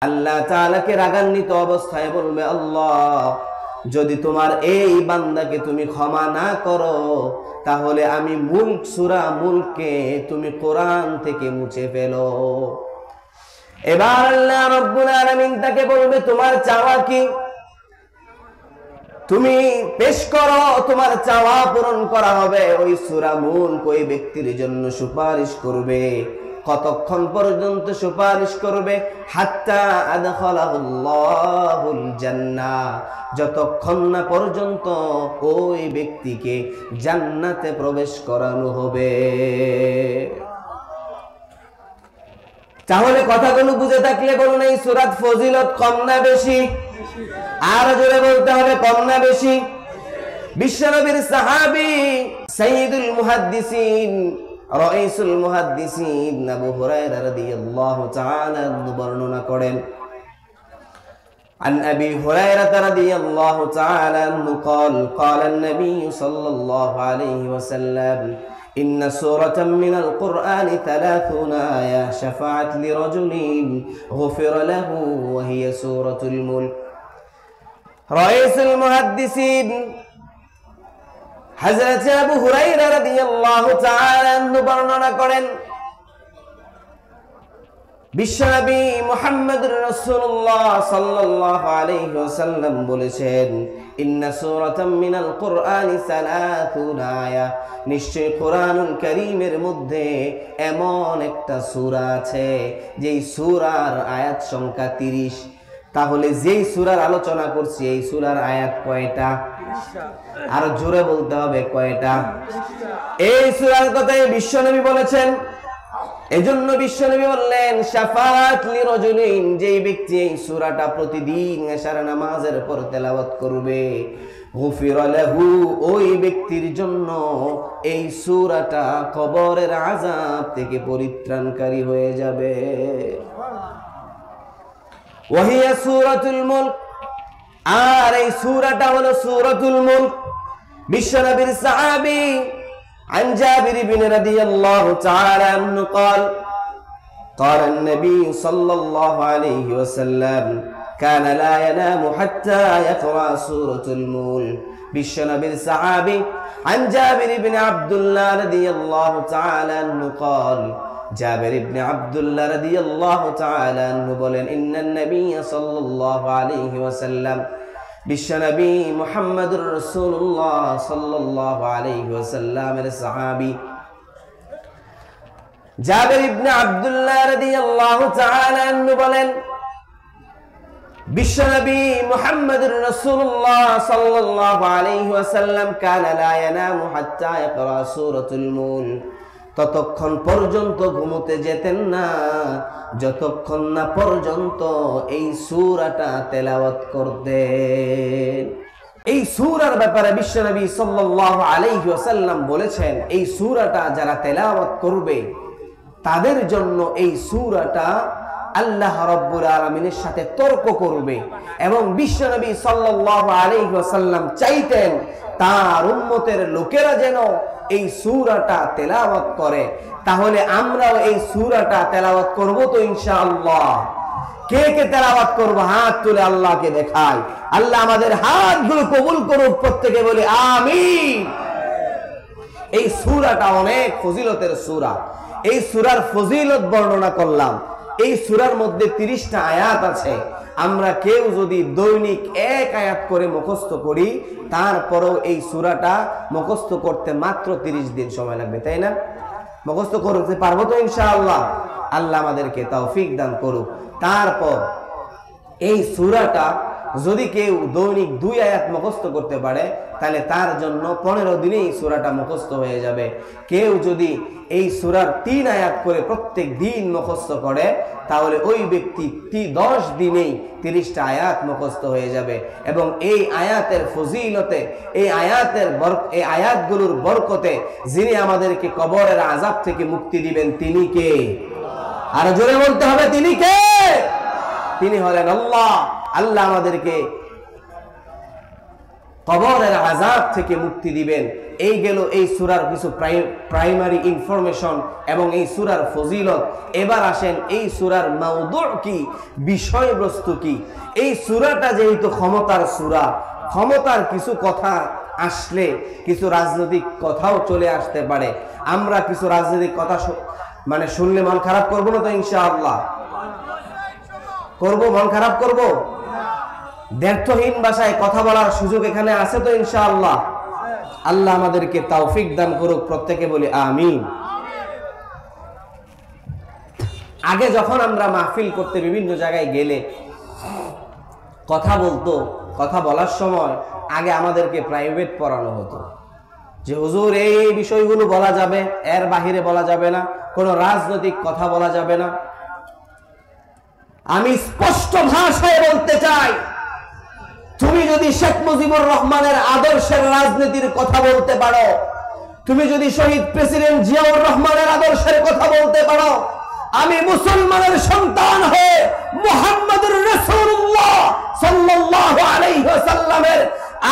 আল্লাহ তাআলাকে রাগান্বিত অবস্থায় বলবে, আল্লাহ যদি তোমার এই বান্দাকে তুমি ক্ষমা না করো তাহলে আমি মুলক সূরা মুলকে তুমি কোরআন থেকে মুছে ফেলো। এবার আল্লাহ রাব্বুল আলামিন তাকে বলবে, তোমার চাওয়া কি? তুমি পেশ করো, তোমার চাওয়া পূরণ করা হবে। ওই সূরা মুলক ওই ব্যক্তির জন্য সুপারিশ করবে। কতক্ষণ পর্যন্ত সুপারিশ করবে? হাত্তা আদখালাহুল্লাহুল জান্নাহ, যতক্ষণ না পর্যন্ত ওই ব্যক্তিকে জান্নাতে প্রবেশ করানো হবে। তাহলে কথাগুলো বুঝে থাকলে বলুন, এই সূরার ফজিলত কম না বেশি? আর জোরে বলতে হবে, কম না বেশি? বিশ্বনবীর সাহাবী সাইয়্যিদুল মুহাদ্দিসিন রাইসুল মুহাদ্দিসিন আবু হুরায়রা রাদিয়াল্লাহু তাআলা বর্ণনা করেন, عن أبي هريرة رضي الله تعالى عنه قال قال النبي صلى الله عليه وسلم إن سورة من القرآن 30 آية شفعت لرجل غفر له وهي سورة الملك। رئيس المحدثين হযরত আবু হুরায়রা রাদিয়াল্লাহু তাআলা আনহু বর্ণনা করেন, বিশ্বনবী মুহাম্মদুর রাসূলুল্লাহ সাল্লাল্লাহু আলাইহি ওয়াসাল্লাম বলেছেন, ইন্না সূরাতাম মিনাল কুরআনি 30 আয়া, নিশ্চয় কোরআনুল কারীমের মধ্যে এমন একটা সূরা আছে যেই সূরার আয়াত সংখ্যা 30। তাহলে যেই সূরার আলোচনা করছি এই সূরার আয়াত কয়টা? আর জোরে বলতে হবে, কয়টা? এই সূরার কথাই বিশ্বনবী বলেছেন। এজন্য বিশ্বনবী বললেন, শাফাআত লিরাজুলিন, যেই ব্যক্তি এই সূরাটা প্রতিদিন এশার নামাজের পর তেলাওয়াত করবে, গুফিরা লাহু, ওই ব্যক্তির জন্য এই সূরাটা কবরের আযাব থেকে পরিত্রাণকারী হয়ে যাবে। ওয়াহিয়া সূরাতুল মুলক, আর এই সূরাটা হলো সূরাতুল মুলক। বিশ্বনবীর সাহাবী عن جابر بن رضي الله تعالى عنه قال قال النبي صلى الله عليه وسلم كان لا ينام حتى يقرأ سورة الملك। বিশ্বনবীর সাহাবী عن جابر بن عبد الله رضي الله تعالى عنه قال জাবের ইবনে আব্দুল্লাহ রাদিয়াল্লাহু তাআলা আনহু বলেন, ইন্নান নবী সাল্লাল্লাহু আলাইহি ওয়াসাল্লাম, বিশ্বনবী মুহাম্মদুর রাসূলুল্লাহ সাল্লাল্লাহু আলাইহি ওয়াসাল্লামের সাহাবী জাবের ইবনে আব্দুল্লাহ রাদিয়াল্লাহু তাআলা আনহু বলেন, বিশ্বনবী মুহাম্মদুর রাসূলুল্লাহ সাল্লাল্লাহু আলাইহি ওয়াসাল্লাম কানা লা ইয়ানামু হাত্তা ইয়াকরা সূরাতুল মুলক, ততক্ষণ পর্যন্ত ঘুমোতে যেতেন না যতক্ষণ না পর্যন্ত এই সূরাটা তেলাওয়াত করতেন। এই সূরার ব্যাপারে বিশ্বনবী সাল্লাল্লাহু আলাইহি ওয়াসাল্লাম বলেছেন, এই সূরাটা যারা তেলাওয়াত করবে তাদের জন্য এই সূরাটা আল্লাহ রাব্বুল আলামিনের সাথে তর্ক করবে। এবং বিশ্বনবী সাল্লাল্লাহু আলাইহি ওয়াসাল্লাম চাইতেন তার উম্মতের লোকেরা যেন এই সূরাটা তেলাওয়াত করে। তাহলে আমরাও এই সূরাটা তেলাওয়াত করব তো ইনশাআল্লাহ। কে কে তেলাওয়াত করব? হাত তুলে আল্লাহকে দেখাই। আল্লাহ আমাদের হাতগুলো কবুল করুক, প্রত্যেকে বলি আমিন। এই সূরাটা অনেক ফজিলতের সূরা। এই সূরার ফজিলত বর্ণনা করলাম। এই সূরার মধ্যে 30টা আয়াত আছে। আমরা কেউ যদি দৈনিক এক আয়াত করে মুখস্থ করি, তারপরেও এই সূরাটা মুখস্থ করতে মাত্র 30 দিন সময় লাগবে, তাই না? মুখস্থ করতে পারবো তো ইনশাআল্লাহ? আল্লাহ আমাদেরকে তৌফিক দান করুক। তারপর এই সূরাটা যদি কেউ দৈনিক 2 আয়াত মুখস্থ করতে পারে তাহলে তার জন্য 15 দিনেই এই সূরাটা মুখস্থ হয়ে যাবে। কেউ যদি এই সূরার 3 আয়াত করে প্রত্যেক দিন মুখস্থ করে তাহলে ওই ব্যক্তি 10 দিনেই 30টা আয়াত মুখস্থ হয়ে যাবে। এবং এই আয়াতের ফজিলতে, এই আয়াতগুলোর বরকতে যিনি আমাদেরকে কবরের আযাব থেকে মুক্তি দিবেন তিনি কে? আর জোরে বলতে হবে, তিনি কে? তিনি হলেন আল্লাহ। আল্লাহ আমাদেরকে কবরের আযাব থেকে মুক্তি দিবেন। এই গেল এই সূরার কিছু প্রাইমারি ইনফরমেশন এবং এই সূরার ফজিলত। এবার আসেন এই সূরার মাওদু' কি, বিষয়বস্তু কি। এই সূরাটা যেহেতু ক্ষমতার সূরা, ক্ষমতার কিছু কথা আসলে কিছু রাজনৈতিক কথাও চলে আসতে পারে। আমরা কিছু রাজনৈতিক কথা শুনলে মন খারাপ করবো না তো? ইনশাআল্লাহ করবো। মন খারাপ করব? দ্ব্যর্থহীন ভাষায় কথা বলার সুযোগ এখানে আছে তো? ইনশাআল্লাহ। আল্লাহ আমাদেরকে তৌফিক দান করুক, প্রত্যেকে বলি আমিন। আগে যখন আমরা মাহফিল করতে বিভিন্ন জায়গায় গেলে কথা বলার সময় আগে আমাদেরকে প্রাইভেট পড়ানো হতো যে হুজুর এই বিষয়গুলো বলা যাবে, এর বাহিরে বলা যাবে না, কোনো রাজনৈতিক কথা বলা যাবে না। আমি স্পষ্ট ভাষায় বলতে চাই, তুমি যদি শেখ মুজিবুর রহমানের আদর্শের রাজনীতির কথা বলতে পারো, তুমি যদি শহীদ প্রেসিডেন্ট জিয়াউর রহমানের আদর্শের কথা বলতে পারো, আমি মুসলমানের সন্তান হয়ে মুহাম্মদুর রাসূলুল্লাহ সাল্লাল্লাহু আলাইহি ওয়াসাল্লামের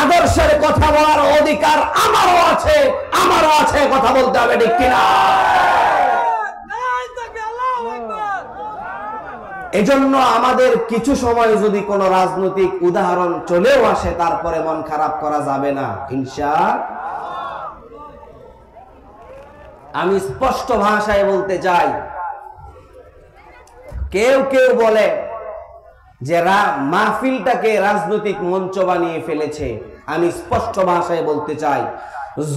আদর্শের কথা বলার অধিকার আমারও আছে, কথা বলতে হবে, ঠিক কিনা? এজন্য আমাদের কিছু সময় যদি কোনো রাজনৈতিক উদাহরণ চলেও আসে, তারপরে মন খারাপ করা যাবে না ইনশাআল্লাহ। আমি স্পষ্ট ভাষায় বলতে চাই, কেউ বলে যে মাহফিলটাকে রাজনৈতিক মঞ্চ বানিয়ে ফেলেছে। আমি স্পষ্ট ভাষায় বলতে চাই,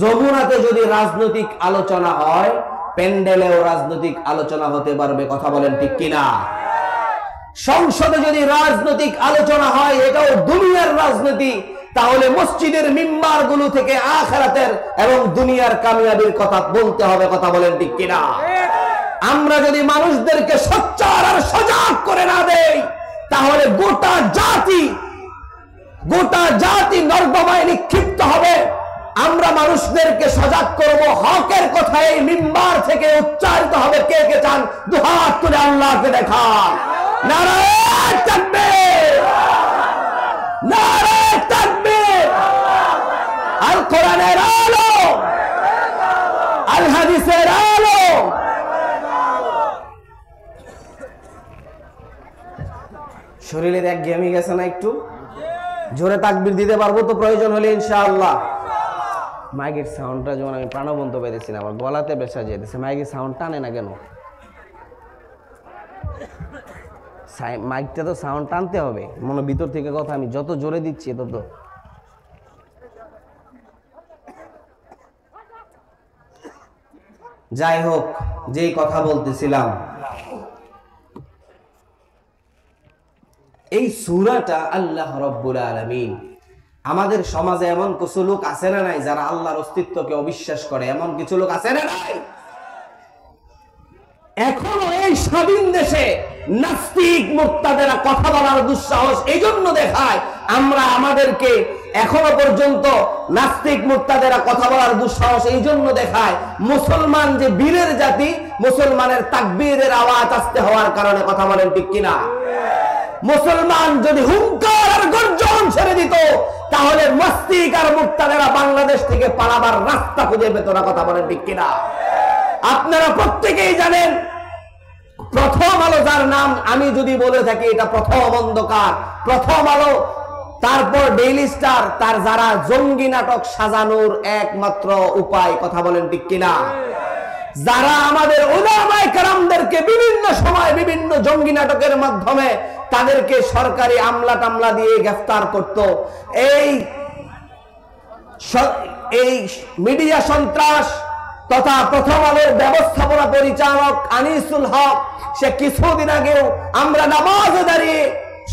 যমুনাতে যদি রাজনৈতিক আলোচনা হয়, প্যান্ডেলেও রাজনৈতিক আলোচনা হতে পারবে, কথা বলেন ঠিক কিনা? সংসদে যদি রাজনৈতিক আলোচনা হয়, এটাও দুনিয়ার রাজনীতি, তাহলে মসজিদের মিম্বার গুলো থেকে আখিরাতের এবং দুনিয়ার কামিয়াবির কথা বলতে হবে, কথা বলেন ঠিক কিনা? আমরা যদি মানুষদেরকে সোচ্চার আর সজাগ করে না দেই, তাহলে গোটা জাতি নর্দমায় নিক্ষিপ্ত হবে। আমরা মানুষদেরকে সজাগ করব, হকের কথা এই মিম্বার থেকে উচ্চারিত হবে। কে চান দুহাত তুলে আল্লাহকে দেখান? নারায়ে তাকবীর, নারায়ে তাকবীর। আল কোরআনের আলো, আল হাদিসের আলো। শরীরের একঘেয়েমি গেছে না? একটু জোরে তাকবীর দিতে পারবো তো প্রয়োজন হলে ইনশাআল্লাহ। মাইকের সাউন্ডটা যেমন আমি প্রাণবন্ত পেয়েছি না, আমার গলাতে বেসা যেতেছে। মাইকের সাউন্ড টানে না কেন? মাইকটা তো সাউন্ড টানতে হবে, মনে ভিতর থেকে কথা। আমি যত জোরে দিচ্ছি তত। যাই হোক, যেই কথা বলতেছিলাম, এই সূরাটা আল্লাহ রাব্বুল আলামিন, আমাদের সমাজে এমন কিছু লোক আছে না নাই যারা আল্লাহর অস্তিত্বকে অবিশ্বাস করে? এমন কিছু লোক আছে না নাই? এখনো এই স্বাধীন দেশে নাস্তিক মুরতাদেরা কথা বলার দুঃসাহস এই জন্য দেখায়। আমরা আমাদেরকে এখনো পর্যন্ত নাস্তিক মুরতাদেরা কথা বলার দুঃসাহস এই জন্য দেখায়, মুসলমান যে বীরের জাতি, মুসলমানের তাকবীরের আওয়াজ আসতে হওয়ার কারণে, কথা বলেন ঠিক কিনা? মুসলমান যদি হুঙ্কার আর গর্জন ছেড়ে দিত, তাহলে নাস্তিক আর মুরতাদেরা বাংলাদেশ থেকে পালাবার রাস্তা খুঁজে পেত না, কথা বলেন ঠিক কিনা? আপনারা প্রত্যেকেই জানেন, প্রথম আলো যার নাম আমি যদি বলে থাকি, এটা প্রথম অন্ধকার, প্রথম আলো, তারপর ডেইলি স্টার, তার যারা জঙ্গি নাটক সাজানোর একমাত্র উপায়, কথা বলেন ঠিক কিনা? যারা আমাদের উলামায়ে কেরামদেরকে বিভিন্ন সময় বিভিন্ন জঙ্গি নাটকের মাধ্যমে তাদেরকে সরকারি আমলা টামলা দিয়ে গ্রেফতার করত, এই মিডিয়া সন্ত্রাস তথা প্রথম আলোর ব্যবস্থাপনা পরিচালক আনিসুল হক, সে কিছুদিন আগেও আমরা নামাজে দাঁড়িয়ে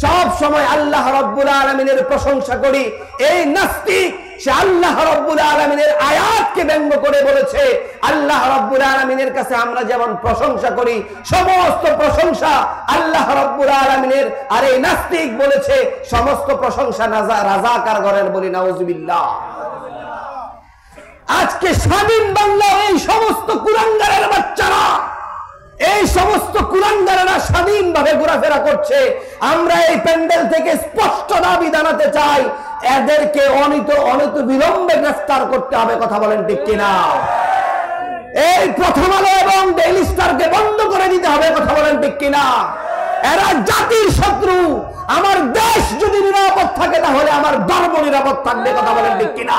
সব সময় আল্লাহ রাব্বুল আলামিনের প্রশংসা করি। এই নাস্তিক সে আল্লাহ রাব্বুল আলামিনের আয়াতকে ব্যঙ্গ করে বলেছে, আল্লাহ রাব্বুল আলামিনের কাছে আমরা যেমন প্রশংসা করি, সমস্ত প্রশংসা আল্লাহ রাব্বুল আলামিনের। আর এই নাস্তিক বলেছে সমস্ত প্রশংসা রাজাকার ঘরের, বলি নাউজুবিল্লাহ। আজকে স্বাধীন বাংলা এই সমস্ত কুলাঙ্গারের বাচ্চারা, এই সমস্ত কুলাঙ্গারেরা স্বাধীনভাবে ঘোরাফেরা করছে। আমরা এই প্যান্ডেল থেকে স্পষ্ট দাবি জানাতে চাই, এদেরকে অনিত বিলম্বে গ্রেফতার করতে হবে। কথা বলেন ঠিক কিনা? এই প্রথম আলো এবং ডেইলি স্টারকে বন্ধ করে দিতে হবে। কথা বলেন ঠিক কিনা? এরা জাতির শত্রু। আমার দেশ যদি নিরাপদ থাকে তাহলে আমার ধর্ম নিরাপদ থাকবে। কথা বলেন ঠিক কিনা?